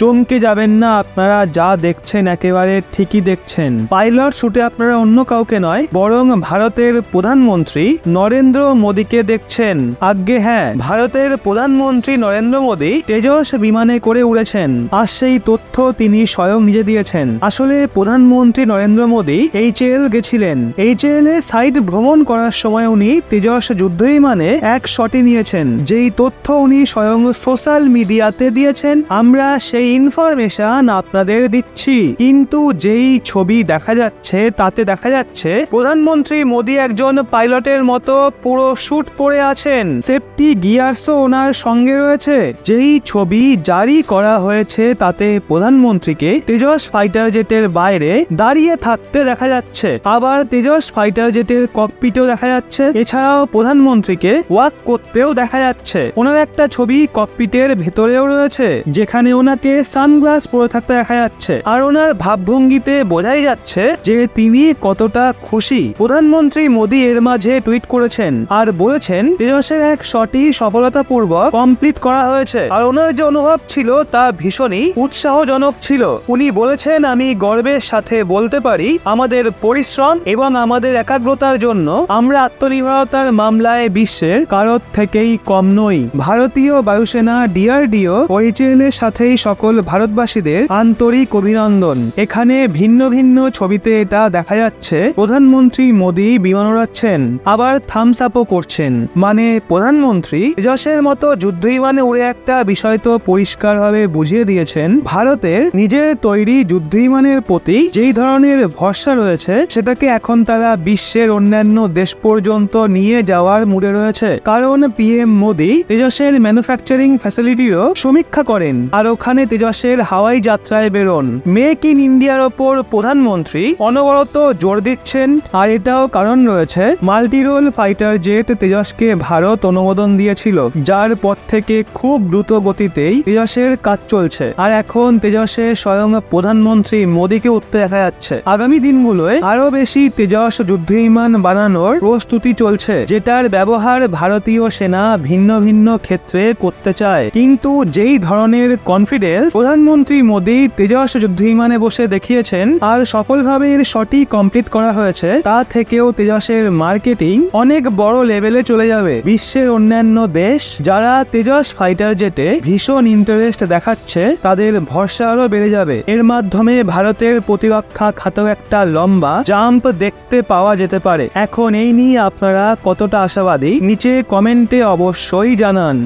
চমকে যাবেন না, আপনারা যা দেখছেন একেবারে ঠিকই দেখছেন। পাইলট শুটে আপনারা অন্য কাউকে নয়, বরং ভারতের প্রধানমন্ত্রী নরেন্দ্র মোদীকে দেখছেন। আজ্ঞে হ্যাঁ, ভারতের প্রধানমন্ত্রী নরেন্দ্র মোদী তেজস বিমানে করে উড়েছেন। আর সেই তথ্য তিনি স্বয়ং নিজে দিয়েছেন। আসলে প্রধানমন্ত্রী নরেন্দ্র মোদী HAL গেছিলেন। HAL এ সাইট ভ্রমণ করার সময় উনি তেজস যুদ্ধ বিমানে এক শটে নিয়েছেন, যেই তথ্য উনি স্বয়ং সোশ্যাল মিডিয়াতে দিয়েছেন। আমরা সেই ইনফরমেশন আপনাদের দিচ্ছি। কিন্তু যেই ছবি দেখা যাচ্ছে তাতে দেখা যাচ্ছে প্রধানমন্ত্রী মোদী একজন পাইলটের মতো পুরো স্যুট পরে আছেন, সেফটি গিয়ারসও ওনার সঙ্গে রয়েছে। যেই ছবি জারি করা হয়েছে তাতে প্রধানমন্ত্রীকে তেজস ফাইটার জেটের বাইরে দাঁড়িয়ে থাকতে দেখা যাচ্ছে, আবার তেজস ফাইটার জেটের ককপিটেও দেখা যাচ্ছে। এছাড়াও প্রধানমন্ত্রীকে ওয়াক করতেও দেখা যাচ্ছে। ওনার একটা ছবি ককপিটের ভেতরেও রয়েছে, যেখানে ওনাকে সানগ্লাস পরে থাকতে দেখা যাচ্ছে। আর ওনার ভাবভঙ্গিতে বোঝাই যাচ্ছে যে তিনি কতটা খুশি। প্রধানমন্ত্রী মোদী এর মাঝে টুইট করেছেন আর বলেছেন তেজসের এক শটই সফলতাপূর্বক কমপ্লিট করা হয়েছে। আর ওনার যে অনুভব ছিল তা ভীষণই উৎসাহজনক ছিল। উনি বলেছেন, আমি গর্বের সাথে বলতে পারি আমাদের পরিশ্রম এবং আমাদের একাগ্রতার জন্য আমরা আত্মনির্ভরতার মামলায় বিশ্বের কারোর থেকেই কম নই। ভারতীয় বায়ুসেনা DRDO ও HAL এর সাথেই সকল ভারতবাসীদের আন্তরিক অভিনন্দন। এখানে ভিন্ন ভিন্ন ছবিতে এটা দেখা যাচ্ছে প্রধানমন্ত্রী মোদী বিমান উড়াচ্ছেন, আবার থামস আপও করছেন। মানে প্রধানমন্ত্রী তেজসের মতো যুদ্ধ বিমানে উড়ে একটা বিষয় তো পরিষ্কারভাবে বুঝিয়ে দিয়েছেন, ভারতের নিজের তৈরি যুদ্ধ বিমানের প্রতি যেই ধরনের ভরসা রয়েছে সেটাকে এখন তারা বিশ্বের অন্যান্য দেশ পর্যন্ত নিয়ে যাওয়ার মুডে রয়েছে। কারণ PM মোদী তেজসের ম্যানুফ্যাকচারিং ফ্যাসিলিটিরও সমীক্ষা করেন আর ওখানে তেজসের হাওয়াই যাত্রায় বেরোন। মেক ইন ইন্ডিয়ার ওপর প্রধানমন্ত্রী অনবরত জোর দিচ্ছেন। আর এটাও কারণ রয়েছে, মাল্টিরোল ফাইটার জেট তেজসকে ভারত অনুমোদন দিয়েছিল, যার পর থেকে খুব দ্রুত গতিতেই তেজসের কাজ চলছে। আর এখন তেজসের স্বয়ং প্রধানমন্ত্রী মোদীকে উঠতে দেখা যাচ্ছে। আগামী দিনগুলোয় আরো বেশি তেজস যুদ্ধ বিমান বানানোর প্রস্তুতি চলছে, যেটার ব্যবহার ভারতীয় সেনা ভিন্ন ভিন্ন ক্ষেত্রে করতে চায়। কিন্তু যেই ধরনের কনফিডেন্স প্রধানমন্ত্রী মোদী তেজস যুদ্ধ বিমানে বসে দেখিয়েছেন আর সফলভাবে এর শটই কমপ্লিট করা হয়েছে, তা থেকেও তেজসের মার্কেটিং অনেক বড় লেভেলে চলে যাবে। বিশ্বের অন্যান্য দেশ যারা তেজস ফাইটার জেটে ভীষণ ইন্টারেস্ট দেখাচ্ছে, তাদের ভরসা আরো বেড়ে যাবে। এর মাধ্যমে ভারতের প্রতিরক্ষা খাতেও একটা লম্বা জাম্প দেখতে পাওয়া যেতে পারে। এখন এই নিয়ে আপনারা কতটা আশাবাদী নিচে কমেন্টে অবশ্যই জানান।